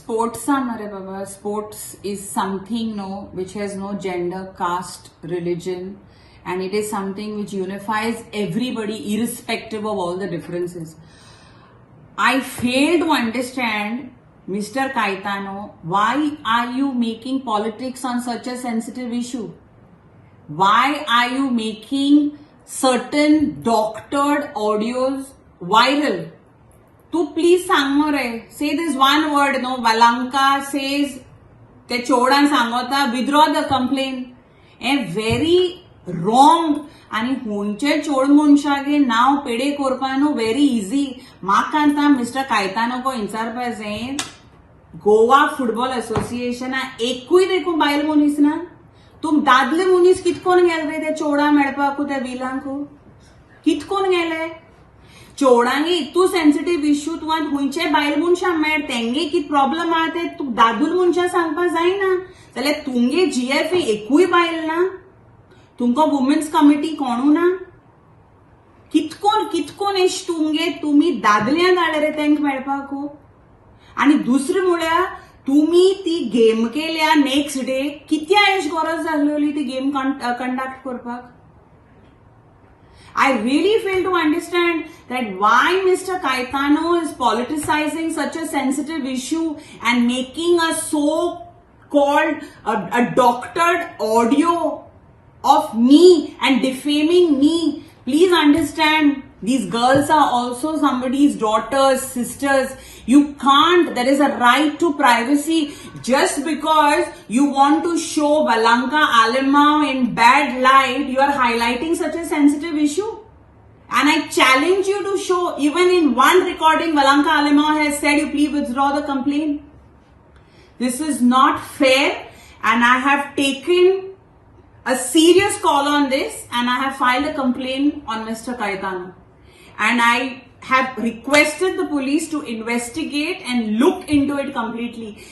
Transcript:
Sports are mare baba. Sports is something which has no gender, caste, religion, and it is something which unifies everybody irrespective of all the differences. I fail to understand, Mr. Caetano, why are you making politics on such a sensitive issue? Why are you making certain doctored audios viral? तू please सांग मरे. Say this one word, Valanka says ते चोडान सांगोता withdraw the complaint. Very wrong. आणि हुंचे चोड मनशागे नाव पेडे करपानो very easy. म्हाका आतां mister Caetano को विचारपा जाय, गोवा फुटबॉल असोसिएशन एकूय देखून बायल मनीस ना. तुम दादले मनीस कितकोन गेले रे ते चोडा मेळपाकू त्या विलांकू? कितकोन गेले? चोडांगे इतू सेन्सिटिव्ह इश्यू तुवान हुंचे बायल मनशां मेळ तेंगे कित प्रॉब्लेम आहा ते तू दादूल मनशां सांगपा जायना. जाल्यार तुमगे जीएफए एकूय बायल ना? तुमकां वुमेन्स कमिटी कोणू ना? कितकोन एश तुमगे तुमी दादल्यांक हाडले रे तेंका मेळपाकू? आणि दुसरें म्हळ्यार तुमी ती गेम केल्या नेक्स्ट डे कित्या एश गरज जाल्ली ती गेम कंडक्ट करपाक? I really fail to understand that why Mr. Caetano is politicizing such a sensitive issue and making a so-called a doctored audio of me and defaming me. Please understand, these girls are also somebody's daughters, sisters. You can't, there is a right to privacy. Just because you want to show Valanka Alimão in bad light, you are highlighting such a sensitive issue. And I challenge you to show, even in one recording, Valanka Alimão has said, you please withdraw the complaint. This is not fair, and I have taken a serious call on this, and I have filed a complaint on Mr. Caetano. And I have requested the police to investigate and look into it completely.